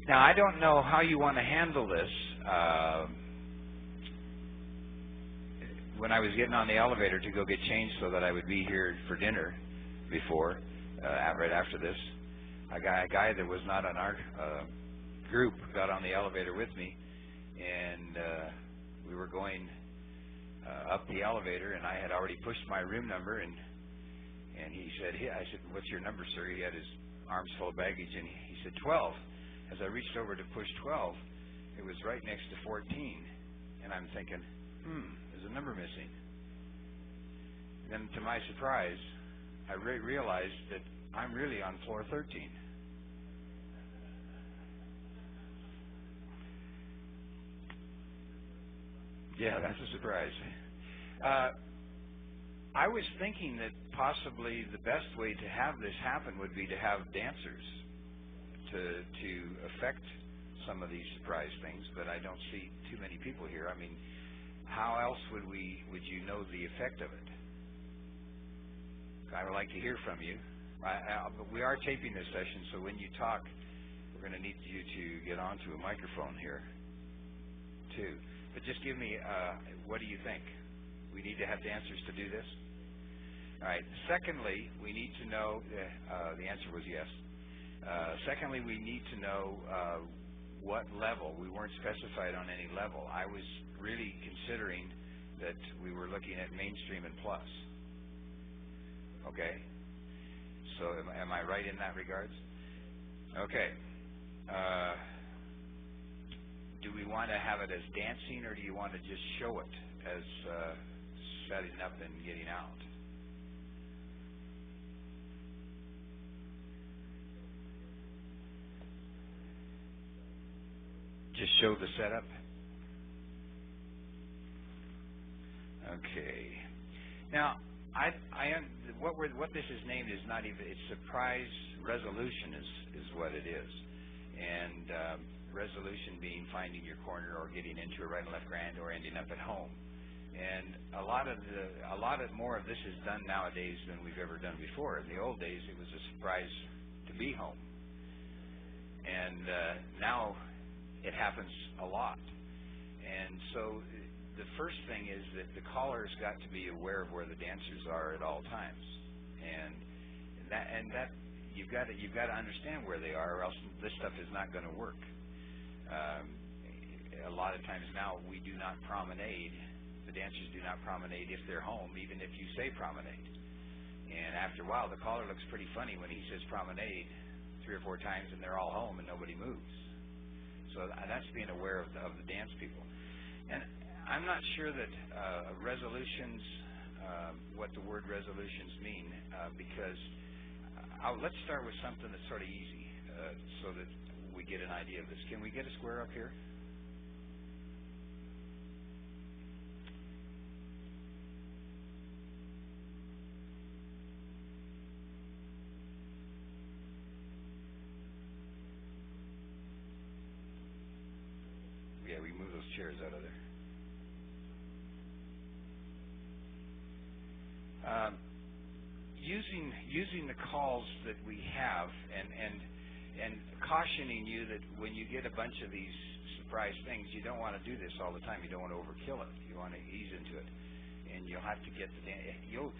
Now, I don't know how you want to handle this. When I was getting on the elevator to go get changed so that I would be here for dinner before, right after this, a guy that was not on our group got on the elevator with me, and we were going up the elevator, and I had already pushed my room number, and he said, I said, "What's your number, sir?" He had his arms full of baggage, and he said, 12. As I reached over to push 12, it was right next to 14, and I'm thinking, there's a number missing. Then, to my surprise, I realized that I'm really on floor 13. Yeah, that's a surprise. I was thinking that possibly the best way to have this happen would be to have dancers to affect some of these surprise things, but I don't see too many people here. I mean, how else would you know the effect of it? I would like to hear from you. We are taping this session, so when you talk, we're going to need you to get onto a microphone here, too. But just give me, what do you think? We need to have dancers to do this? All right. Secondly, we need to know, the answer was yes. Secondly, we need to know what level. We weren't specified on any level. I was really considering that we were looking at mainstream and plus. Okay? So am I right in that regards? Okay. Do we want to have it as dancing, or do you want to just show it as setting up and getting out? Just show the setup? Okay. Now, what this is named is not even, it's surprise resolution is what it is. And resolution being finding your corner or getting into a right and left grand or ending up at home. And a lot more of this is done nowadays than we've ever done before. In the old days, it was a surprise to be home. And now it happens a lot. And so the first thing is that the caller's got to be aware of where the dancers are at all times. And that you've got to understand where they are, or else this stuff is not going to work. A lot of times now we do not promenade. The dancers do not promenade if they're home, even if you say promenade. And after a while, the caller looks pretty funny when he says promenade 3 or 4 times and they're all home and nobody moves. So that's being aware of the dance people. And I'm not sure that resolutions, what the word resolutions mean, because let's start with something that's sort of easy so that we get an idea of this. Can we get a square up here? Yeah, we move those chairs out of there. Using the calls that we have and cautioning you that when you get a bunch of these surprise things, you don't want to do this all the time. You don't want to overkill it. You want to ease into it, and you'll have to get you'll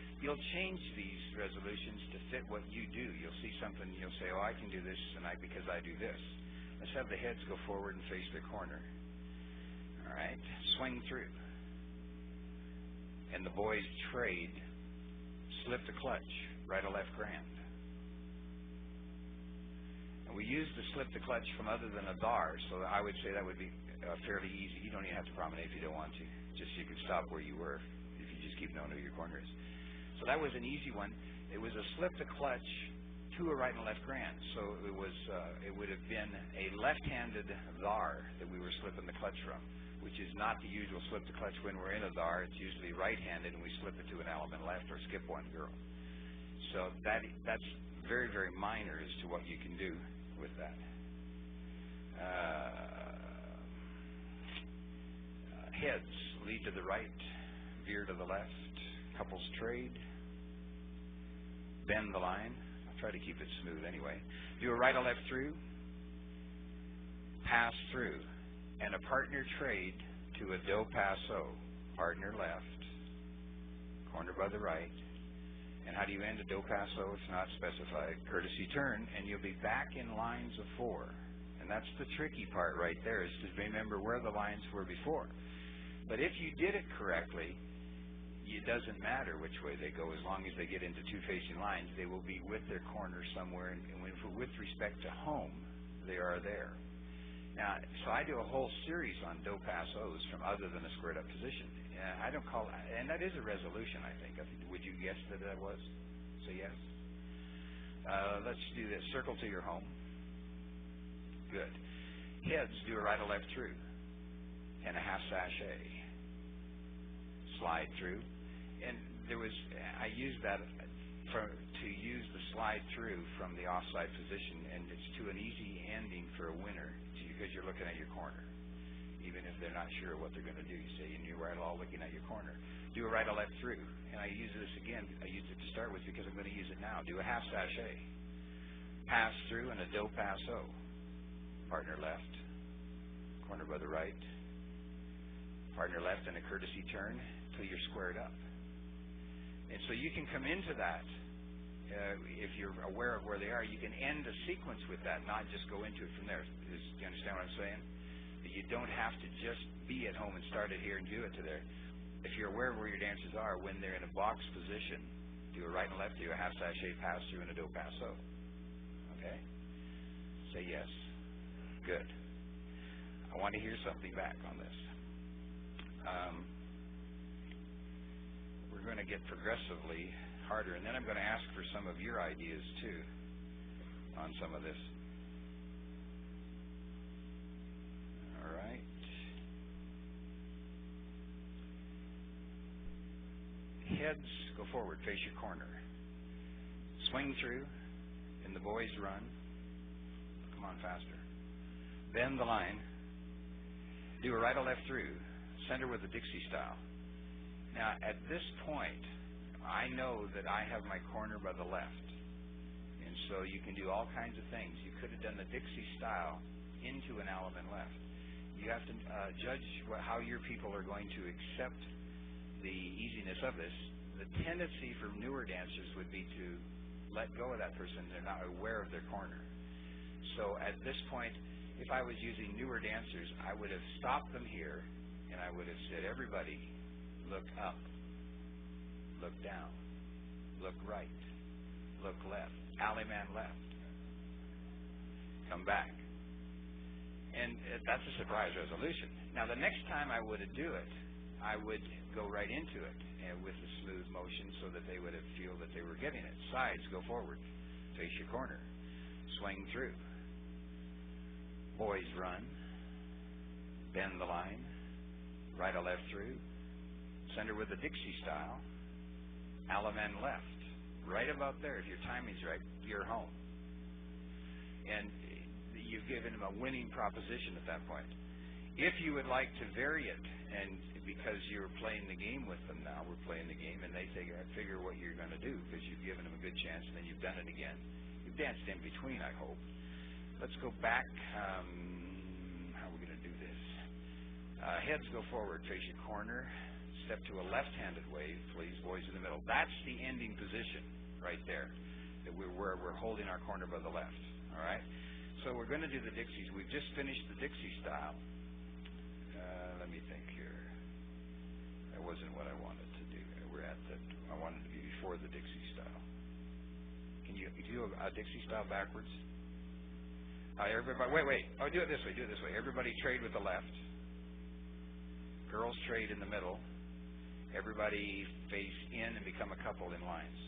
change these resolutions to fit what you do. You'll see something, and you'll say, "Oh, I can do this, and because I do this." Let's have the heads go forward and face their corner. All right, swing through, and the boys trade. Slip the clutch, right or left grand. And we use the slip the clutch from other than a dar, so I would say that would be fairly easy. You don't even have to promenade if you don't want to. Just you could stop where you were if you just keep knowing who your corner is. So that was an easy one. It was a slip the clutch to a right and left grand. So it would have been a left-handed dar that we were slipping the clutch from, which is not the usual slip the clutch when we're in a dar. It's usually right-handed, and we slip it to an element left or skip one girl. So that's very, very minor as to what you can do with that. Heads, lead to the right, veer to the left, couples trade, bend the line. I'll try to keep it smooth anyway. Do a right or left through, pass through, and a partner trade to a do paso. Partner left, corner by the right. And how do you end a do paso? It's not specified. Courtesy turn, and you'll be back in lines of 4. And that's the tricky part right there, is to remember where the lines were before. But if you did it correctly, it doesn't matter which way they go. As long as they get into 2 facing lines, they will be with their corner somewhere. And with respect to home, they are there. Now, so I do a whole series on do pasos from other than a squared up position. I don't call, and that is a resolution, I think. Would you guess that that was? So yes. Let's do this. Circle to your home. Good. Heads, do a right or left through, and a half sachet. Slide through, and I used that to use the slide through from the offside position, and it's to an easy ending for a winner because you're looking at your corner. Even if they're not sure what they're going to do, you say, and you're right all looking at your corner. Do a right or left through. And I use this again. I used it to start with because I'm going to use it now. Do a half sachet. Pass through and a do paso. Partner left. Corner by the right. Partner left and a courtesy turn till you're squared up. And so you can come into that. If you're aware of where they are, you can end a sequence with that, not just go into it from there. Do you understand what I'm saying? You don't have to just be at home and start it here and do it to there. If you're aware of where your dancers are, when they're in a box position, do a right and left, do a half sachet, pass through, and a do paso. Okay? Say yes. Good. I want to hear something back on this. We're going to get progressively harder, and then I'm going to ask for some of your ideas, too, on some of this. All right. Heads, go forward, face your corner. Swing through, and the boys run. Come on, faster. Bend the line. Do a right or left through. Center with the Dixie style. Now, at this point, I know that I have my corner by the left. And so you can do all kinds of things. You could have done the Dixie style into an element left. You have to judge how your people are going to accept the easiness of this. The tendency for newer dancers would be to let go of that person. They're not aware of their corner. So at this point, if I was using newer dancers, I would have stopped them here, and I would have said, everybody, look up, look down, look right, look left, alley man left, come back. And that's a surprise resolution. Now, the next time I would do it, I would go right into it with a smooth motion so that they would feel that they were getting it. Sides, go forward. Face your corner. Swing through. Boys run. Bend the line. Right or left through. Center with the Dixie style. Alaman left. Right about there. If your timing's right, you're home. And you've given them a winning proposition at that point. If you would like to vary it, and because you're playing the game with them now, we're playing the game, and they figure what you're going to do because you've given them a good chance, and then you've done it again. You've danced in between, I hope. Let's go back. How are we going to do this? Heads go forward, face your corner. Step to a left-handed wave, please. Boys in the middle. That's the ending position right there. That we're holding our corner by the left. All right. So we're going to do the Dixies. We've just finished the Dixie style. Let me think here. That wasn't what I wanted to do. We're at that. I wanted to be before the Dixie style. Can you do a Dixie style backwards? Everybody, wait. Oh, do it this way. Everybody trade with the left. Girls trade in the middle. Everybody face in and become a couple in lines.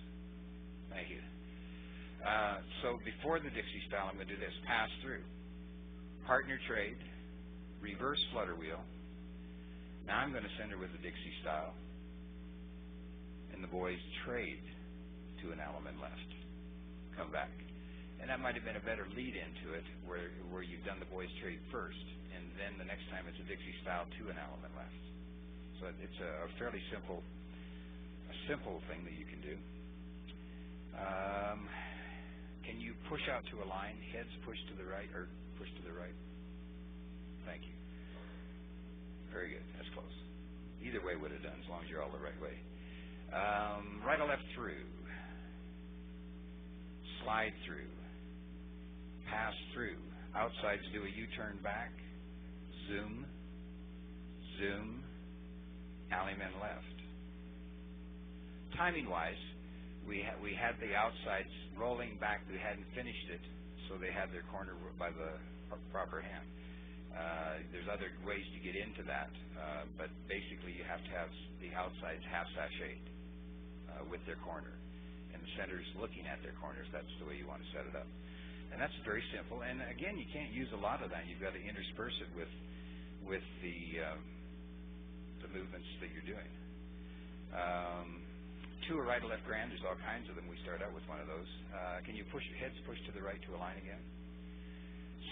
Thank you. So before the Dixie style, I'm going to do this. Pass through. Partner trade. Reverse flutter wheel. Now I'm going to center with the Dixie style. And the boys trade to an element left. Come back. And that might have been a better lead into it where you've done the boys trade first. And then the next time it's a Dixie style to an element left. So it's a fairly simple thing that you can do. Can you push out to a line? Heads push to the right or push to the right? Thank you. Very good. That's close. Either way would have done, as long as you're all the right way. Right or left through. Slide through. Pass through. Outsides do a U-turn back. Zoom. Zoom. Alleyman left. Timing-wise, we had the outsides rolling back. We hadn't finished it, so they had their corner by the proper hand. There's other ways to get into that, but basically you have to have the outsides half sashayed with their corner, and the centers looking at their corners. That's the way you want to set it up. And that's very simple. And again, you can't use a lot of that. You've got to intersperse it with the movements that you're doing. To a right or left grand, there's all kinds of them. We start out with one of those. Can you push your heads push to the right to align again?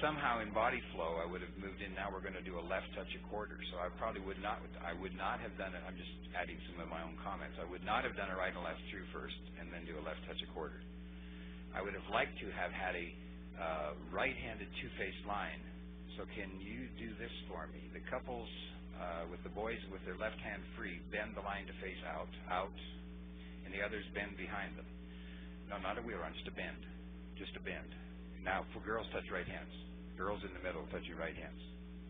Somehow in body flow, I would have moved in. Now we're going to do a left touch a quarter. So I probably would not have done it. I'm just adding some of my own comments. I would not have done a right and left through first and then do a left touch a quarter. I would have liked to have had a right-handed two-faced line. So can you do this for me? The couples with the boys with their left hand free bend the line to face out, and the others bend behind them. No, not a wheel run, just a bend. Just a bend. Now, for girls, touch right hands. Girls in the middle, touch your right hands.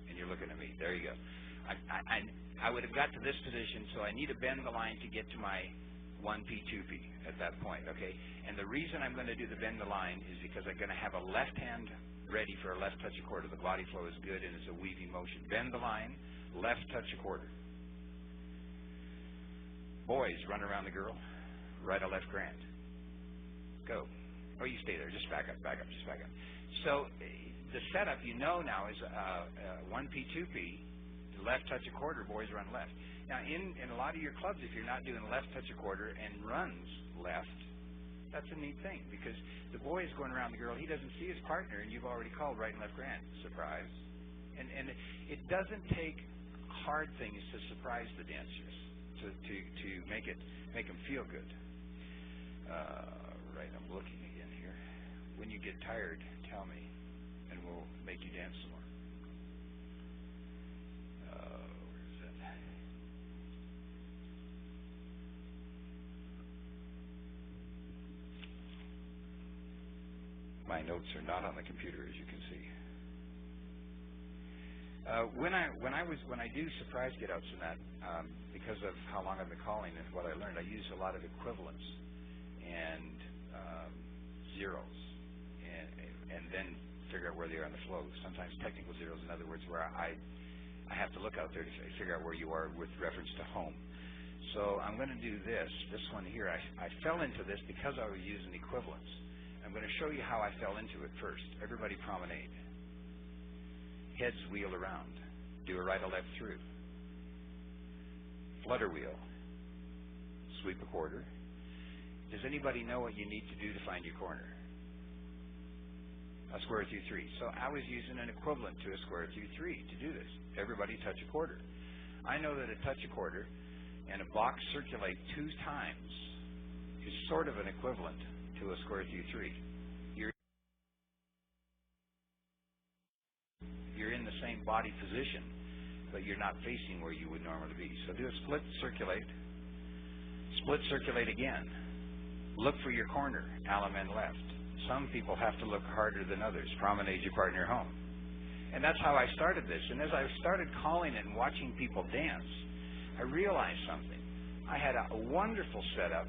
And you're looking at me. There you go. I would have got to this position, so I need to bend the line to get to my 1P, 2P at that point, okay? And the reason I'm going to do the bend the line is because I'm going to have a left hand ready for a left touch a quarter. The body flow is good, and it's a weaving motion. Bend the line, left touch a quarter. Boys, run around the girl. Right or left grand. Go. Oh, you stay there. Just back up, just back up. So the setup you know now is 1P, 2P, left touch a quarter, boys run left. Now, in a lot of your clubs, if you're not doing left touch a quarter and runs left, that's a neat thing because the boy is going around the girl. He doesn't see his partner, and you've already called right and left grand. Surprise. And it doesn't take hard things to surprise the dancers to make them feel good. Right, I'm looking again here. When you get tired, tell me, and we'll make you dance some more. Where is that? My notes are not on the computer, as you can see. When I do surprise get outs in that, because of how long I've been calling and what I learned, I use a lot of equivalents and zeros, and then figure out where they are on the flow. Sometimes technical zeros, in other words, where I have to look out there to figure out where you are with reference to home. So I'm going to do this one here. I fell into this because I was using equivalents. I'm going to show you how I fell into it first. Everybody promenade. Heads wheel around. Do a right or left through. Flutter wheel. Sweep a quarter. Does anybody know what you need to do to find your corner? A square through three. So I was using an equivalent to a square through three to do this. Everybody touch a quarter. I know that a touch a quarter and a box circulate 2 times is sort of an equivalent to a square through three. You're in the same body position, but you're not facing where you would normally be. So do a split circulate again. Look for your corner, Alleyman left. Some people have to look harder than others. Promenade your partner home. And that's how I started this. And as I started calling it and watching people dance, I realized something. I had a wonderful setup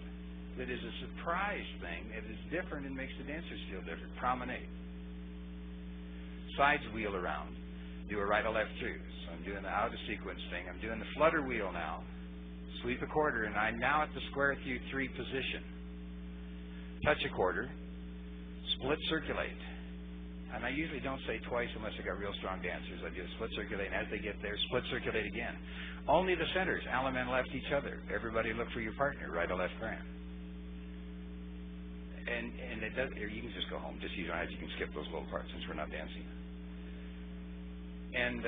that is a surprise thing. It is different and makes the dancers feel different. Promenade. Sides wheel around. Do a right or left through. So I'm doing the out of sequence thing. I'm doing the flutter wheel now. Sweep a quarter, and I'm now at the square through three position. Touch a quarter. Split circulate. And I usually don't say twice unless I got real strong dancers. I do a split circulate, and as they get there, split circulate again. Only the centers, Alleyman left each other. Everybody look for your partner, right or left grand. And it does. Here, you can just go home. Just use your eyes. You can skip those little parts since we're not dancing. And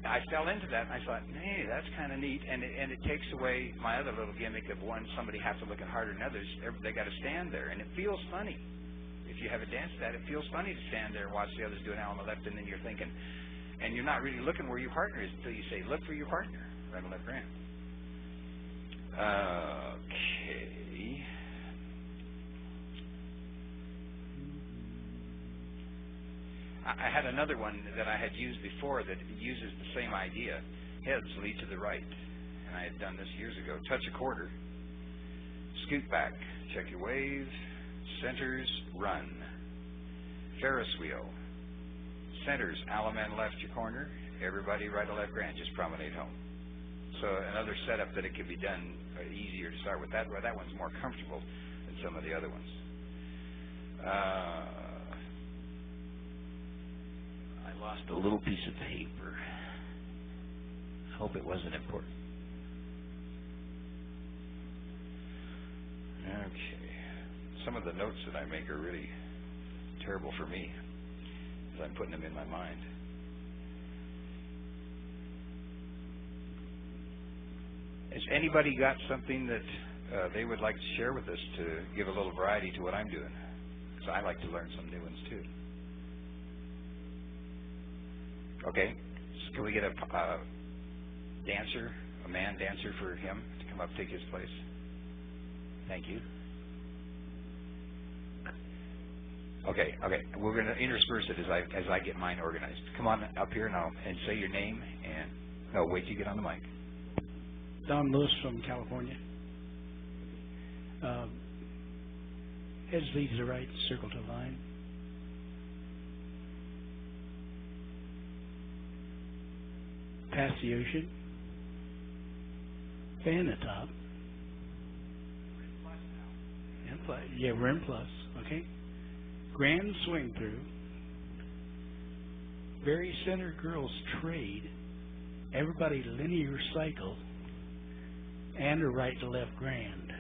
I fell into that, and I thought, hey, that's kind of neat. And it takes away my other little gimmick of one, somebody has to look at harder than others. They got to stand there, and it feels funny. If you have a dance that, it feels funny to stand there and watch the others do an Alleyman left, and then you're thinking, And you're not really looking where your partner is until you say, look for your partner. Right and left grand. Okay. I had another one that I had used before that uses the same idea. Heads lead to the right. And I had done this years ago. Touch a quarter. Scoot back. Check your wave. Centers, run. Ferris wheel. Centers, Alaman left your corner. Everybody right or left grand. Just promenade home. So another setup that it could be done easier to start with. That one's more comfortable than some of the other ones. I lost a little piece of paper. I hope it wasn't important. Okay. Some of the notes that I make are really terrible for me, as I'm putting them in my mind. Has anybody got something that they would like to share with us to give a little variety to what I'm doing? Because I like to learn some new ones too. Okay. So can we get a dancer, a man dancer for him to come up take his place? Thank you. Okay. We're going to intersperse it as I get mine organized. Come on up here and say your name and wait till you get on the mic. Don Lewis from California. Heads lead to the right, circle to line. Past the ocean. Fan the top. Yeah, we're in plus. Okay. Grand swing through. Very center girls trade. Everybody linear cycle. And a right to left grand.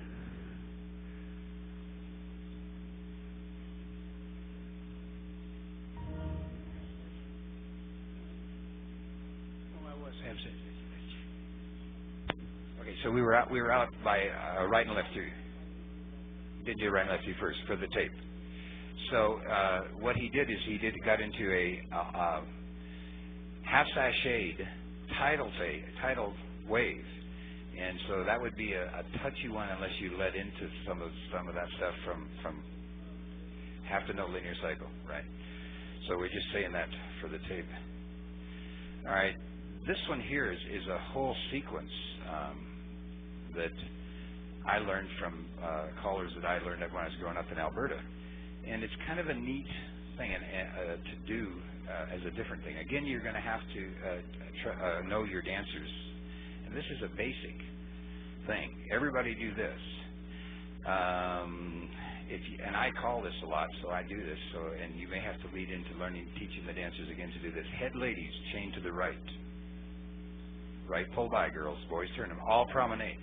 Okay, so we were out by right and left two. Didn't do right and left two first for the tape. So what he did is got into a half sashayed tidal wave. And so that would be a touchy one unless you led into some of that stuff from half to no linear cycle, right? So we're just saying that for the tape. All right, this one here is a whole sequence that I learned from callers that I learned when I was growing up in Alberta, and it's kind of a neat thing to do as a different thing. Again, you're going to have to know your dancers. This is a basic thing. Everybody do this. And I call this a lot, so I do this. And you may have to lead into teaching the dancers again to do this. Head ladies, chain to the right. Right pull by, girls. Boys turn them. All promenade.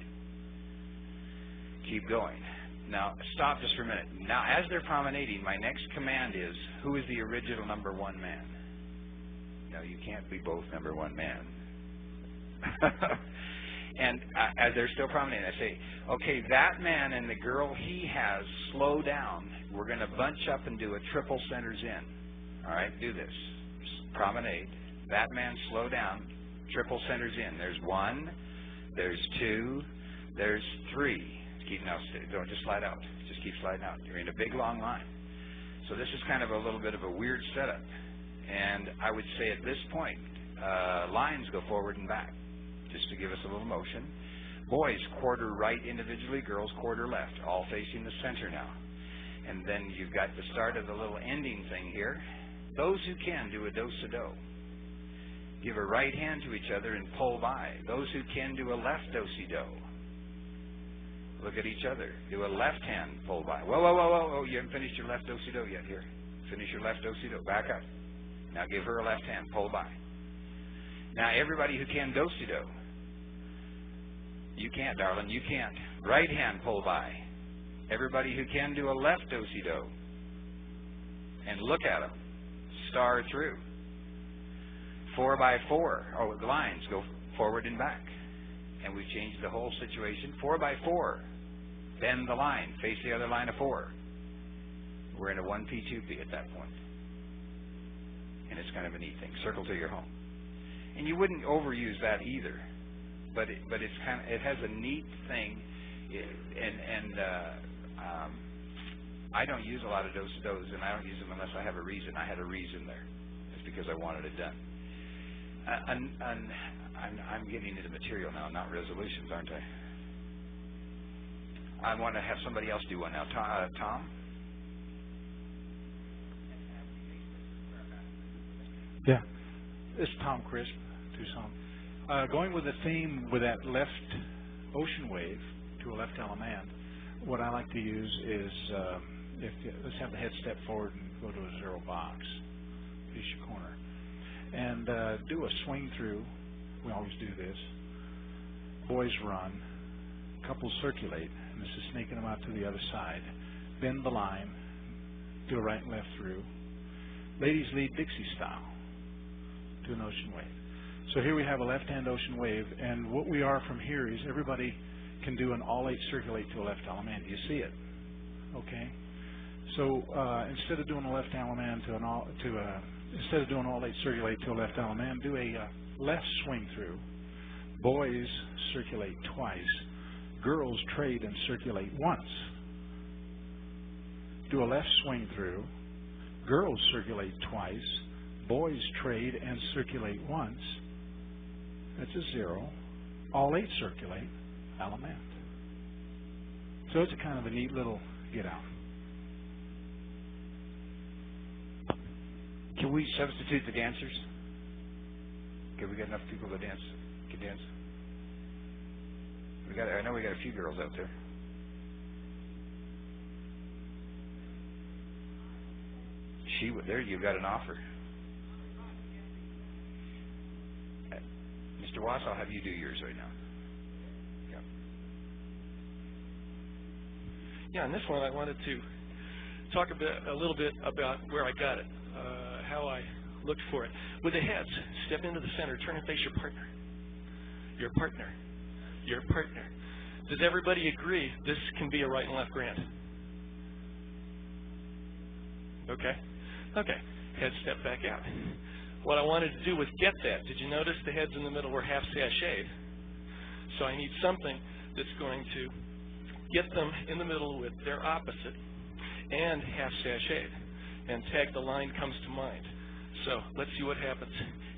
Keep going. Now, stop just for a minute. Now, as they're promenading, my next command is, who is the original number one man? No, you can't be both number one man. And as they're still promenading, I say, okay, that man and the girl he has, slow down. We're going to bunch up and do a triple centers in. All right, do this. Promenade. That man, slow down. Triple centers in. There's one. There's two. There's three. Don't just slide out. Just keep sliding out. You're in a big, long line. So this is kind of a little bit of a weird setup. And I would say at this point, lines go forward and back, just to give us a little motion. Boys, quarter right individually, girls, quarter left, all facing the center now. And then you've got the start of the little ending thing here. Those who can do a do-si-do. Give a right hand to each other and pull by. Those who can do a left do-si-do. Look at each other. Do a left hand pull by. Whoa. You haven't finished your left do-si-do yet here. Finish your left do-si-do. Back up. Now give her a left hand. Pull by. Now everybody who can do-si-do. You can't, darling. You can't. Right hand pull by. Everybody who can do a left do-si-do. And look at them. Star through. 4x4. Oh, the lines go forward and back. And we've changed the whole situation. 4x4. Bend the line. Face the other line of 4. We're in a 1P, 2P at that point. And it's kind of a neat thing. Circle till you're home. And you wouldn't overuse that either. But it's kind of, it has a neat thing, I don't use a lot of dos-a-dos, and I don't use them unless I have a reason. I had a reason there. It's because I wanted it done. I'm getting into material now, not resolutions, aren't I? I want to have somebody else do one now. Tom? Yeah. This is Tom Crisp, Tucson. Going with the theme with that left ocean wave to a left Alamand, what I like to use is, let's have the head step forward and go to a 0 box, face your corner, and do a swing through. We always do this. Boys run, couples circulate, and this is sneaking them out to the other side. Bend the line, do a right and left through. Ladies lead Dixie style to an ocean wave. So here we have a left-hand ocean wave, and what we are from here is everybody can do an all 8 circulate to a left Alamand. Do you see it? Okay. So instead of doing a left Alamand instead of doing all 8 circulate to a left Alamand, do a left swing through. Boys circulate twice. Girls trade and circulate once. Do a left swing through. Girls circulate twice. Boys trade and circulate once. That's a 0. All 8 circulate, Alamand. So it's a kind of a neat little get out. Can we substitute the dancers? Okay, we got enough people to dance. Can dance. I know we got a few girls out there. There you've got an offer. Mr. Wass, I'll have you do yours right now. Yeah. Yeah, on this one I wanted to talk a little bit about where I got it, how I looked for it. With the heads, step into the center, turn and face your partner. Your partner. Your partner. Does everybody agree this can be a right and left grand? Okay. Okay. Head step back out. What I wanted to do was get that. Did you notice the heads in the middle were half sashayed? So I need something that's going to get them in the middle with their opposite and half sashayed. And tag the line comes to mind. So let's see what happens.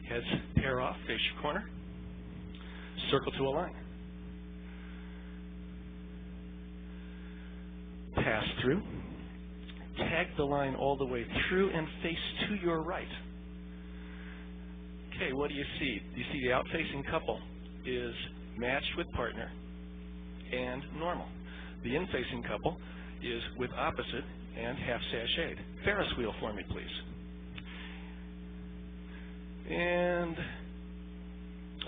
Heads pair off, face your corner, circle to a line. Pass through. Tag the line all the way through and face to your right. Okay, what do you see? You see the out-facing couple is matched with partner and normal. The in-facing couple is with opposite and half sashayed. Ferris wheel for me, please. And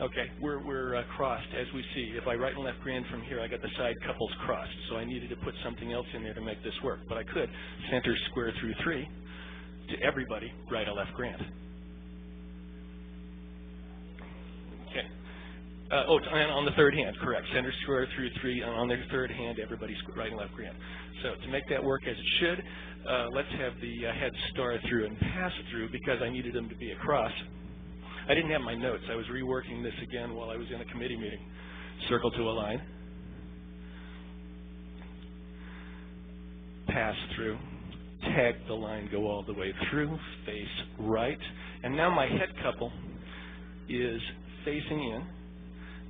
okay, we're crossed as we see. If I right and left grand from here, I got the side couples crossed. So I needed to put something else in there to make this work. But I could center square through 3 to everybody right a left grand. Okay. And on the third hand, correct. Center square through 3, and on their third hand, everybody's right and left grand. So to make that work as it should, let's have the head star through and pass through because I needed them to be across. I didn't have my notes. I was reworking this again while I was in a committee meeting. Circle to a line. Pass through. Tag the line, go all the way through. Face right. And now my head couple is facing in.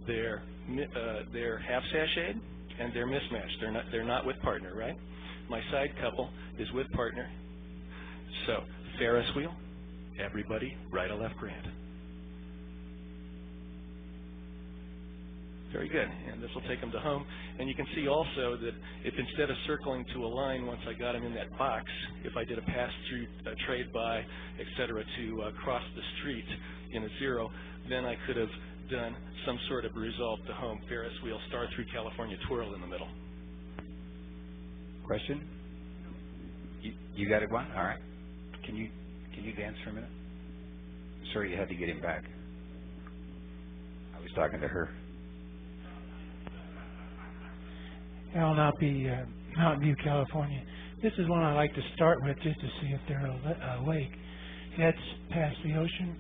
They're half sashayed and they're mismatched. They're not with partner, right? My side couple is with partner. So Ferris wheel, everybody right a left grand. Very good, and this will take them to home. And you can see also that if instead of circling to a line once I got them in that box, if I did a pass-through, a trade-by, etc., to cross the street in a 0, then I could have done some sort of resolve to home, Ferris wheel, star through California twirl in the middle. Question? You got it one? All right. Can you dance for a minute? Sorry you had to get him back. I was talking to her. Mountain View, California. This is one I like to start with just to see if they're awake. Heads past the ocean,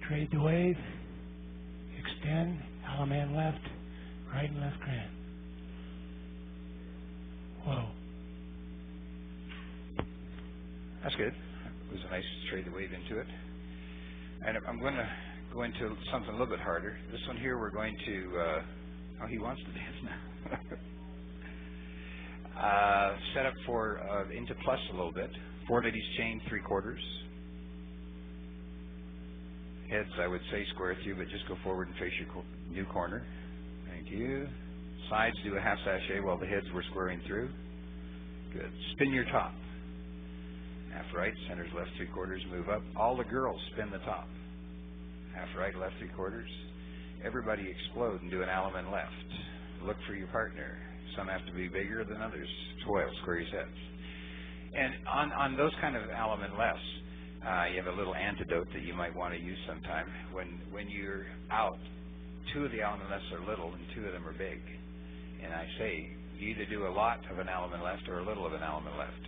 trade the wave, extend, Alaman left, right and left crank. Whoa. That's good. It was a nice trade the wave into it. And I'm going to go into something a little bit harder. This one here we're going to, he wants to dance now. Set up for into plus a little bit. 4 ladies chain, 3/4. Heads, I would say square through, but just go forward and face your new corner. Thank you. Sides, do a half sachet while the heads were squaring through. Good. Spin your top. Half right, center's left 3/4, move up. All the girls spin the top. Half right, left 3/4. Everybody explode and do an Alaman left. Look for your partner. Some have to be bigger than others. Toil, square your heads. And on those kind of Alaman lefts, you have a little antidote that you might want to use sometime. When you're out, 2 of the Alaman lefts are little and 2 of them are big. And I say, you either do a lot of an Alaman left or a little of an Alaman left.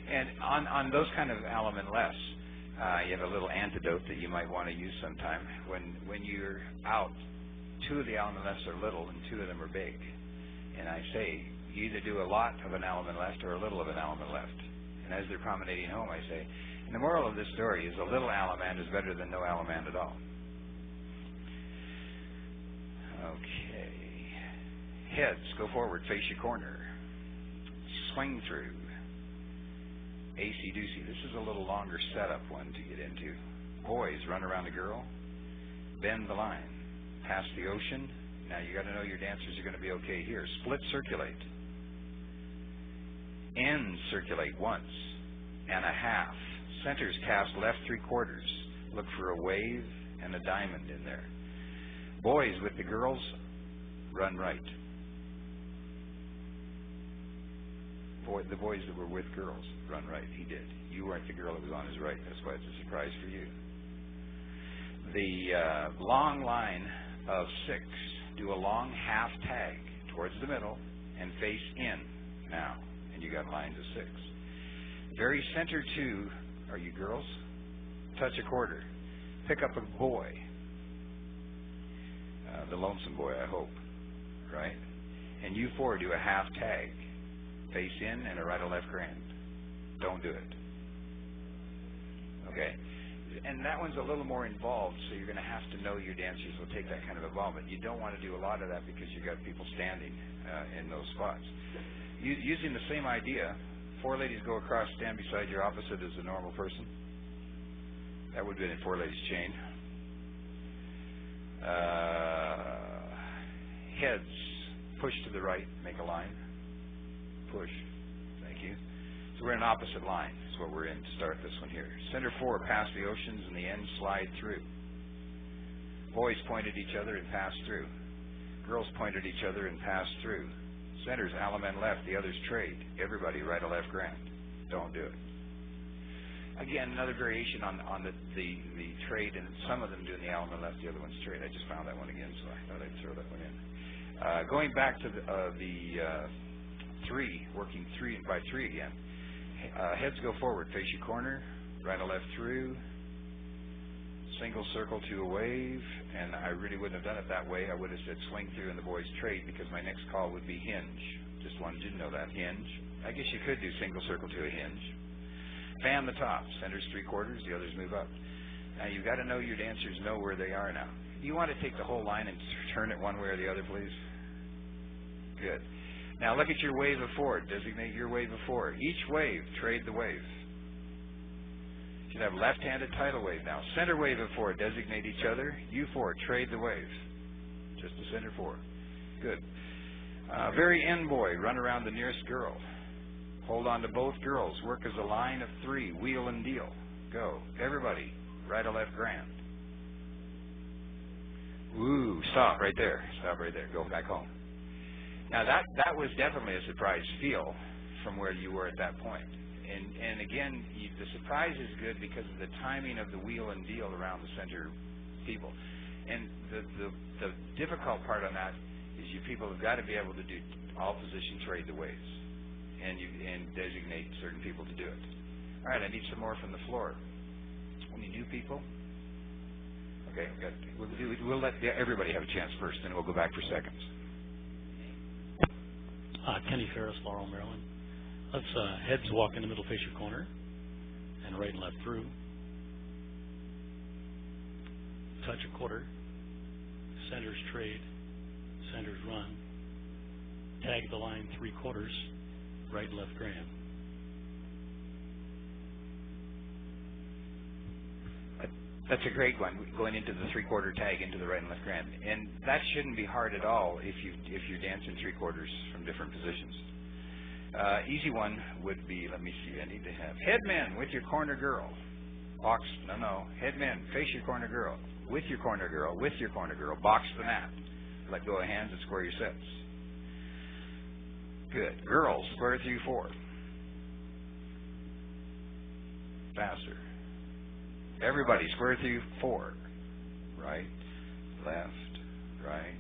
And on those kind of Alaman lefts, you have a little antidote that you might want to use sometime. When you're out, 2 of the Alaman lefts are little and 2 of them are big. And I say, you either do a lot of an Alaman left or a little of an Alaman left. And as they're promenading home, I say, and the moral of this story is a little Allemande is better than no Allemande at all. Okay. Heads, go forward, face your corner. Swing through. AC-doocy. This is a little longer setup one to get into. Boys, run around the girl. Bend the line. Pass the ocean. Now you got to know your dancers are going to be okay here. Split circulate. Ends circulate once and a half. Centers cast left 3/4. Look for a wave and a diamond in there. Boys with the girls, run right. The boys that were with girls, run right. He did. You weren't the girl that was on his right. That's why it's a surprise for you. The long line of 6, do a long half tag towards the middle and face in now. And you got lines of 6. Very center 2, are you girls? Touch a 1/4. Pick up a boy. The lonesome boy, I hope. Right? And you 4 do a half tag. Face in and a right or left grand. Don't do it. Okay? And that one's a little more involved, so you're going to have to know your dancers will take that kind of involvement. You don't want to do a lot of that because you've got people standing in those spots. Using the same idea, 4 ladies go across, stand beside your opposite as a normal person. That would have been in 4 ladies chain. Heads, push to the right, make a line. Push. Thank you. So we're in an opposite line. That's what we're in to start this one here. Center 4, pass the oceans, and the end slide through. Boys point at each other and pass through. Girls point at each other and pass through. Centers, Allemande left, the others trade. Everybody right or left grand. Don't do it. Again, another variation on the trade, and some of them doing the Allemande left, the other one's trade. I just found that one again, so I thought I'd throw that one in. Going back to the 3, working 3 by 3 again. Heads go forward, face your corner, right or left through, single circle to a wave, and I really wouldn't have done it that way. I would have said swing through and the boys trade because my next call would be hinge. Just wanted you to know that. Hinge. I guess you could do single circle to a hinge. Fan the top. Centers 3/4, the others move up. Now you've got to know your dancers know where they are now. Do you want to take the whole line and turn it one way or the other, please? Good. Now look at your wave of 4. Designate your wave of 4. Each wave, trade the wave. You should have left-handed tidal wave now. Center wave of 4, designate each other. You 4, trade the wave. Just the center 4. Good. Very end boy, run around the nearest girl. Hold on to both girls. Work as a line of 3. Wheel and deal. Go. Everybody, right or left grand. Ooh, stop right there. Stop right there. Go back home. Now that was definitely a surprise feel from where you were at that point. And again, the surprise is good because of the timing of the wheel and deal around the center people. And the difficult part on that is you people have got to be able to do all position trade the waves and designate certain people to do it. All right, I need some more from the floor. Any new people? Okay, we'll let everybody have a chance first, then we'll go back for seconds. Kenny Ferris, Laurel, Maryland. Let's heads walk in the middle, face your corner, and right and left through. Touch a 1/4. Centers trade. Centers run. Tag the line 3/4. Right and left grand. That's a great one, going into the 3/4 tag into the right and left grand. And that shouldn't be hard at all if you're dancing 3/4 from different positions. Easy one would be, let me see, I need to have headmen with your corner girl. Box, no. Headmen, face your corner girl. With your corner girl, with your corner girl. Box the mat. Let go of hands and square your sets. Good. Girls, square through 4. Faster. Everybody, square through 4. Right, left, right,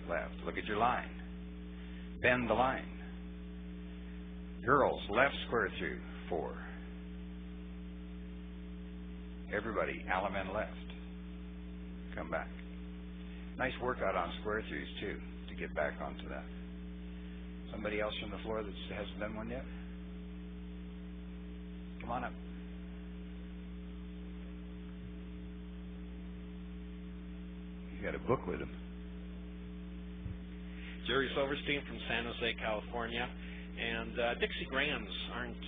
left. Look at your line. Bend the line. Girls, left square through 4. Everybody, Allemande left. Come back. Nice workout on square throughs too, to get back onto that. Somebody else from the floor that hasn't done one yet? Come on up. You got a book with him. Jerry Silverstein from San Jose, California. And Dixie Grands aren't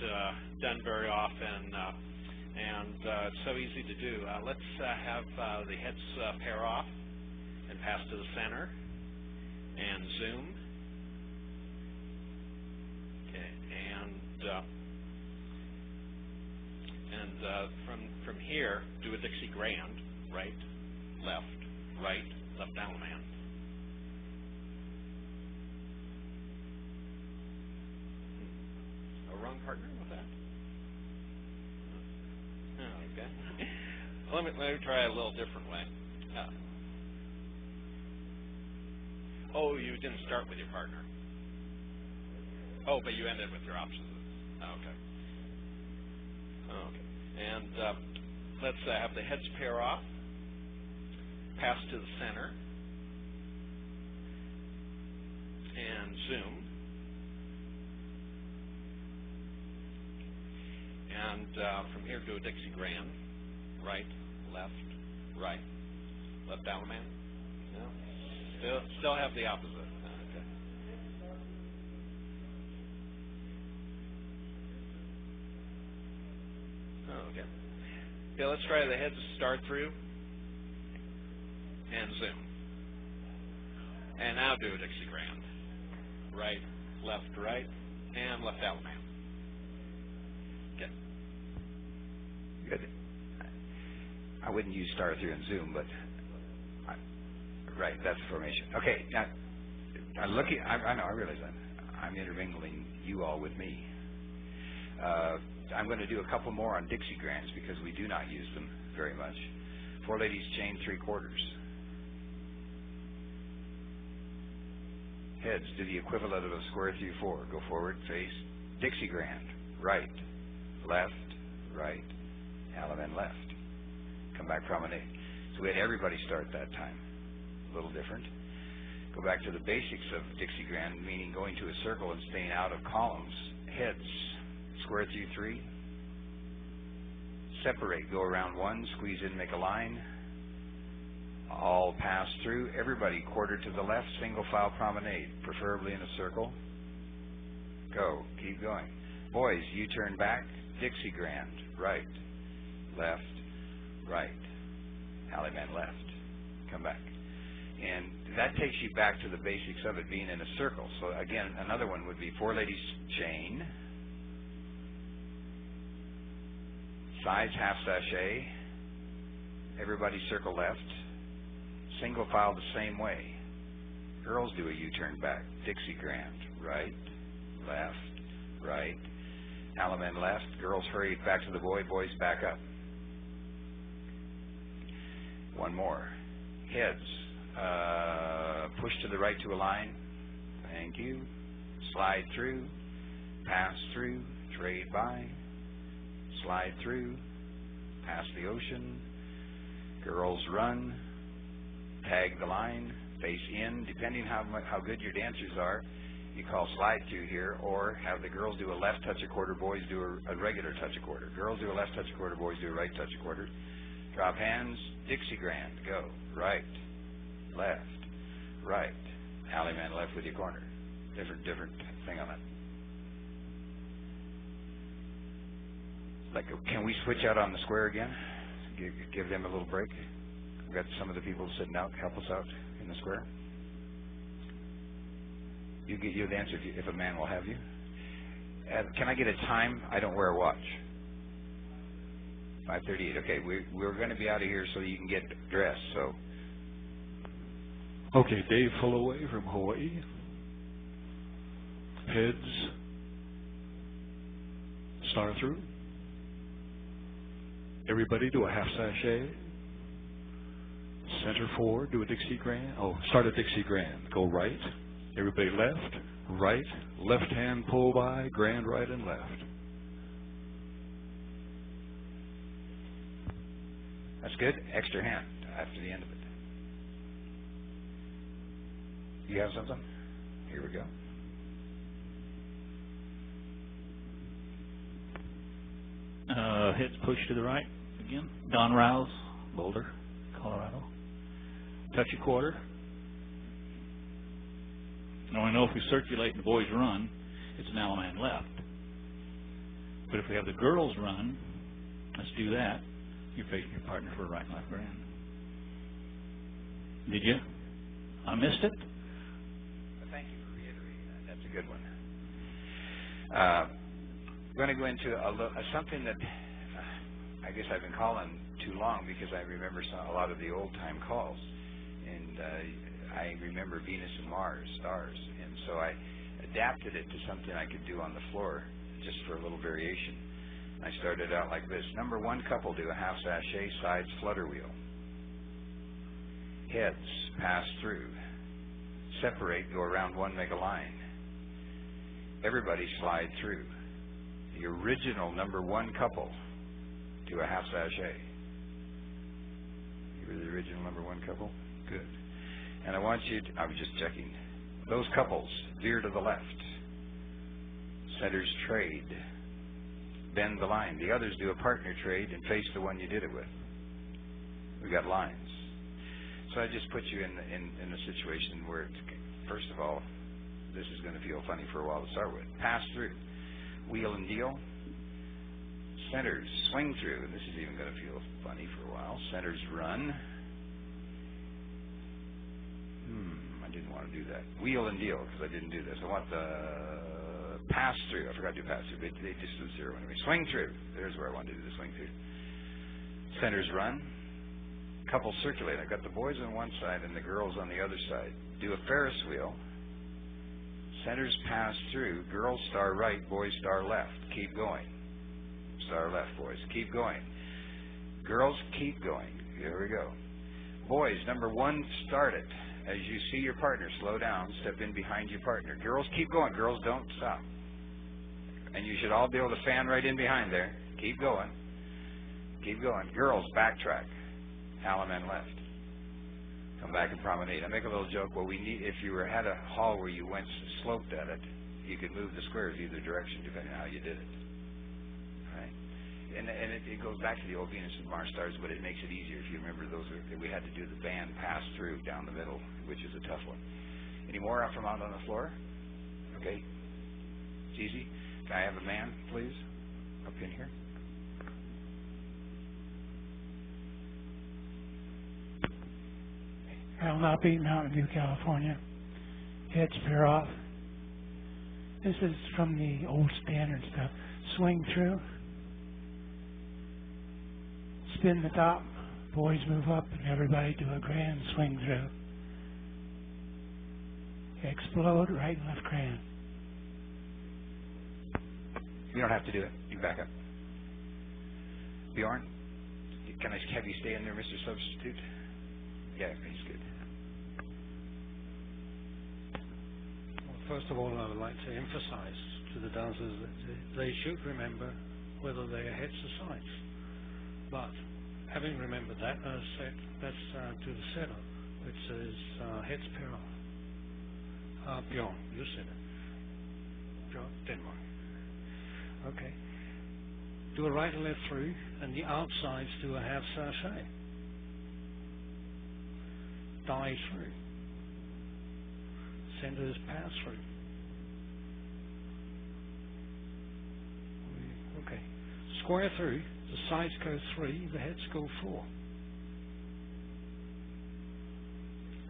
done very often, and it's so easy to do. Let's have the heads pair off and pass to the center and zoom. Okay, and from here, do a Dixie Grand, right, left Allemande. Wrong partner with that? Oh, okay. Let me try it a little different way. You didn't start with your partner. But you ended with your opposite. Okay. Okay. And let's have the heads pair off. Pass to the center. And zoom. And from here, do a Dixie Grand. Right, left Allemande. No, still have the opposite. Okay. Okay. Okay, let's try the heads start through and zoom. And now do a Dixie Grand. Right, and left Allemande. Good. I wouldn't use star through and zoom, but right, that's the formation. Okay, now I'm looking. I know. I realize I'm intermingling you all with me. I'm going to do a couple more on Dixie Grands because we do not use them very much. 4 ladies chain 3/4. Heads do the equivalent of a square through 4. Go forward, face Dixie Grand. Right, left, Allemande left. Come back promenade. So we had everybody start that time. A little different. Go back to the basics of Dixie Grand, meaning going to a circle and staying out of columns. Heads, square through 3. Separate, go around 1, squeeze in, make a line. All pass through. Everybody quarter to the left, single file promenade, preferably in a circle. Go, keep going. Boys, U-turn back, Dixie Grand, right, left, Allemande left. Come back. And that takes you back to the basics of it being in a circle. So again, another one would be 4 ladies chain, sides half sachet, everybody circle left, single file the same way. Girls do a U-turn back, Dixie Grand, right, Allemande left. Girls hurry back to the boy, boys back up. One more. Heads, push to the right to a line. Thank you. Slide through, pass through, trade by, slide through, pass the ocean. Girls run, tag the line, face in. Depending how good your dancers are, you call slide through here, or have the girls do a left touch a quarter, boys do a regular touch a quarter. Girls do a left touch a quarter, boys do a right touch a quarter. Drop hands, Dixie Grand, go. Right, left, Allemande left with your corner. Different thing on it. Like, can we switch out on the square again? Give them a little break. We've got some of the people sitting out. Help us out in the square. You the answer if a man will have you. Can I get a time? I don't wear a watch. 5:38. Okay, we're going to be out of here so you can get dressed. So. Okay, Dave Holloway from Hawaii. Heads. Star through. Everybody do a half sachet. Center 4, do a Dixie Grand. Start a Dixie Grand. Go right. Everybody left hand pull by, grand right and left. That's good. Extra hand after the end of it. You have something? Here we go. Heads pushed to the right again. Don Rouse, Boulder, Colorado. Touch a quarter. Now I know if we circulate and the boys run, it's an Alaman left. But if we have the girls run, let's do that. You're facing your partner for a right and left grand. Did you? I missed it? Thank you for reiterating that. That's a good one. I'm going to go into something that I guess I've been calling too long because I remember a lot of the old-time calls. And I remember Venus and Mars, stars. And so I adapted it to something I could do on the floor just for a little variation. I started out like this. Number one couple do a half sachet sides flutter wheel. Heads pass through. Separate, go around one mega line. Everybody slide through. The original number one couple do a half sachet. You were the original number one couple? Good. And I want you to, I was just checking. Those couples veer to the left. Centers trade. Bend the line. The others do a partner trade and face the one you did it with. We got lines. So I just put you in a situation where, first of all, this is going to feel funny for a while to start with. Pass through. Wheel and deal. Centers swing through. And this is even going to feel funny for a while. Centers run. I didn't want to do that. Wheel and deal, because I didn't do this. I want the pass through. I forgot to do pass through. They just do zero anyway. Swing through. There's where I wanted to do the swing through. Centers run. Couples circulate. I've got the boys on one side and the girls on the other side. Do a Ferris wheel. Centers pass through. Girls star right, boys star left. Keep going. Star left, boys. Keep going. Girls, keep going. Here we go. Boys, number one, start it. As you see your partner, slow down, step in behind your partner. Girls, keep going. Girls, don't stop. And you should all be able to fan right in behind there. Keep going. Keep going. Girls, backtrack. Alaman left. Come back and promenade. I make a little joke. Well, if you were at a hall where you went sloped at it, you could move the squares either direction depending on how you did it. Right? And it goes back to the old Venus and Mars stars, but it makes it easier if you remember those. We had to do the band pass through down the middle, which is a tough one. Any more from out on the floor? Okay. It's easy. Can I have a man, please, up in here? Al Napi, Mountain View, California. Heads pair off. This is from the old standard stuff. Swing through. Spin the top. Boys move up and everybody do a grand swing through. Explode, right and left grand. You don't have to do it. You can back up. Bjorn, can I have you stay in there, Mr. Substitute? Yeah, he's good. Well, first of all, I would like to emphasize to the dancers that they should remember whether they are heads or sides. But having remembered that, as said, let's do the setup, which is heads pair off. Bjorn, you said it. Bjorn, Denmark. Okay. Do a right and left through, and the outsides do a half sachet. Die through. Centers pass through. Okay. Square through. The sides go 3. The heads go 4.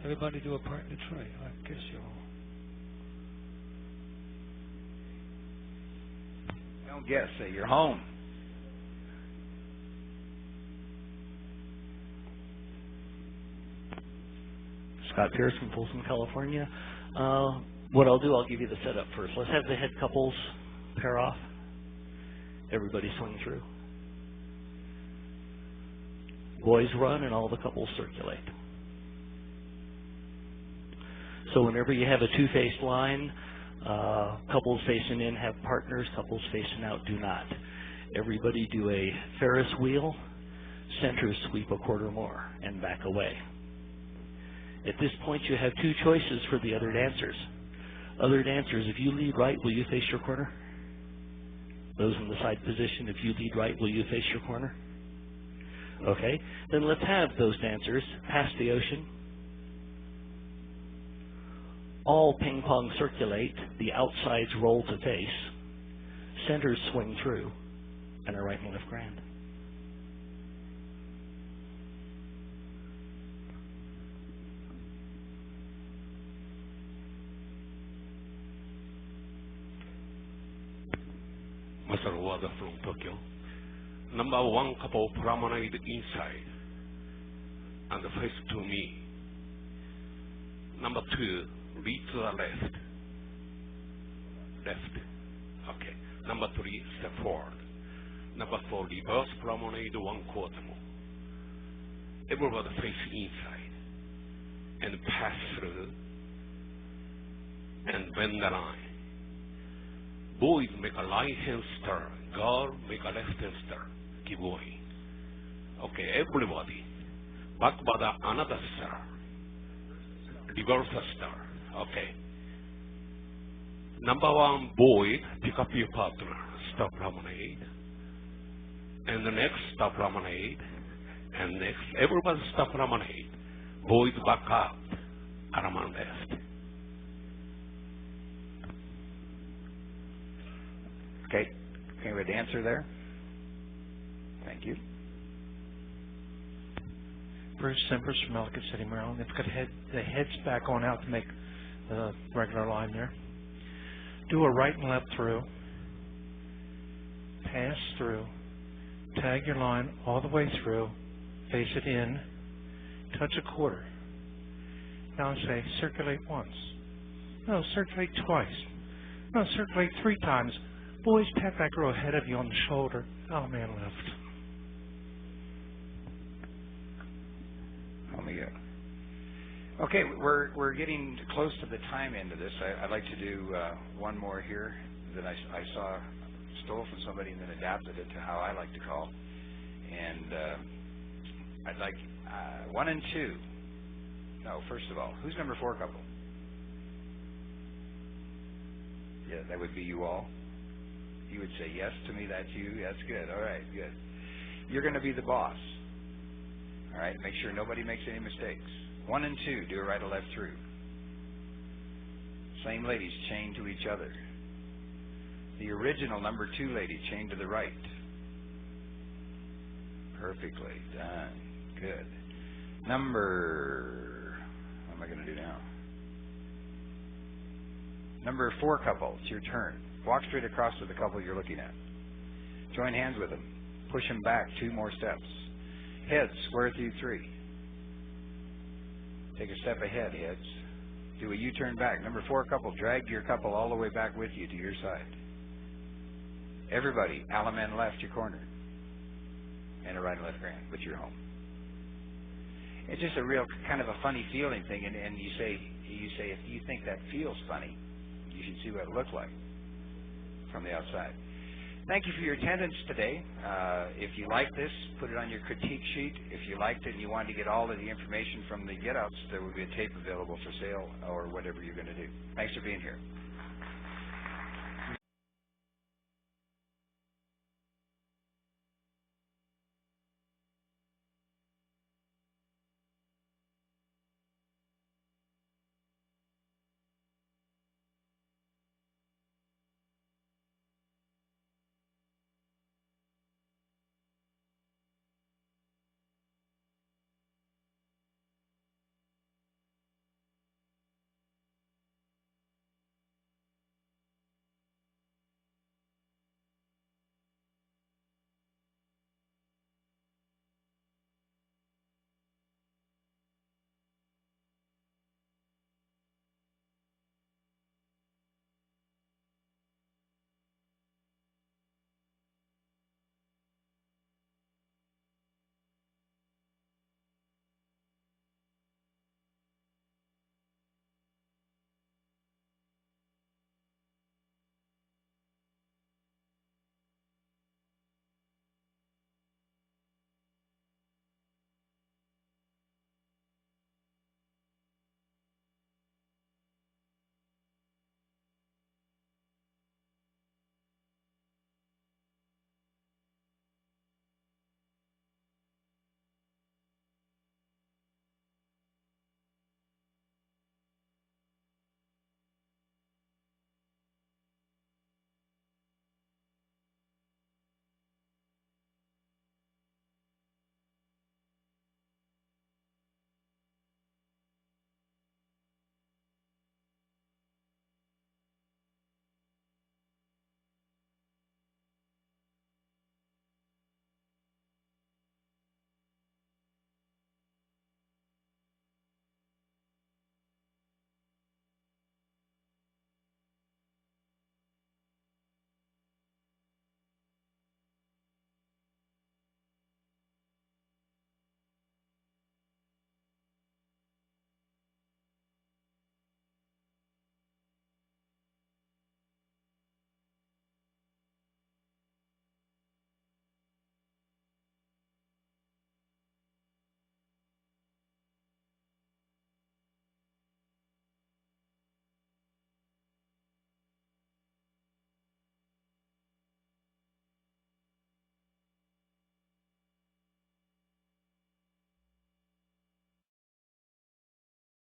Everybody do a partner tray. I guess you're all. Don't guess. Say you're home. Scott Pierce from Folsom, California. What I'll do, I'll give you the setup first. Let's have the head couples pair off. Everybody swing through. Boys run and all the couples circulate. So whenever you have a two-faced line, couples facing in have partners, couples facing out do not. Everybody do a Ferris wheel, centers sweep a quarter more, and back away. At this point, you have two choices for the other dancers. Other dancers, if you lead right, will you face your corner? Those in the side position, if you lead right, will you face your corner? Okay, then let's have those dancers pass the ocean. All ping pong circulate, the outsides roll to face, centers swing through, and a right and left grand. Masaru Wada from Tokyo. Number one couple promenade inside and face to me. Number two, lead to the left. Left. Okay. Number three, step forward. Number four, reverse promenade 1/4 more. Everybody face inside and pass through and bend the line. Boys make a right hand stir. Girl make a left hand stir. Keep going. Okay, everybody. Back by another stir. Reverse stir. Okay. Number one, boy, pick up your partner. Stop promenade. And the next, stop promenade. And next, everybody stop promenade. Boys back up. Arm on left. Okay. Can we have a dancer there? Thank you. Bruce Simpers from Ellicott City, Maryland. They've got the heads back on out to make the regular line there. Do a right and left through. Pass through. Tag your line all the way through. Face it in. Touch a quarter. Now say, circulate once. No, circulate twice. No, circulate 3 times. Boys, tap that girl ahead of you on the shoulder. Oh, man, left. Oh, my God. Okay, we're getting close to the time end of this. I'd like to do one more here that I stole from somebody and then adapted it to how I like to call. And I'd like 1 and 2. No, first of all, who's number 4 couple? Yeah, that would be you all. You would say yes to me, that's you. That's good. All right, good. You're going to be the boss. All right, make sure nobody makes any mistakes. 1 and 2, do a right or left through. Same ladies chained to each other. The original number 2 lady chained to the right. Perfectly done. Good. What am I going to do now? Number 4 couple, it's your turn. Walk straight across to the couple you're looking at. Join hands with them. Push them back 2 more steps. Heads, square through 3. Take a step ahead, heads. Do a U-turn back. Number 4 couple, drag your couple all the way back with you to your side. Everybody, Alaman left your corner. And a right and left grand, but you're home. It's just a real kind of a funny feeling thing, and you say if you think that feels funny, you should see what it looks like from the outside. Thank you for your attendance today. If you like this, put it on your critique sheet. If you liked it and you wanted to get all of the information from the get-outs, there will be a tape available for sale or whatever you're going to do. Thanks for being here.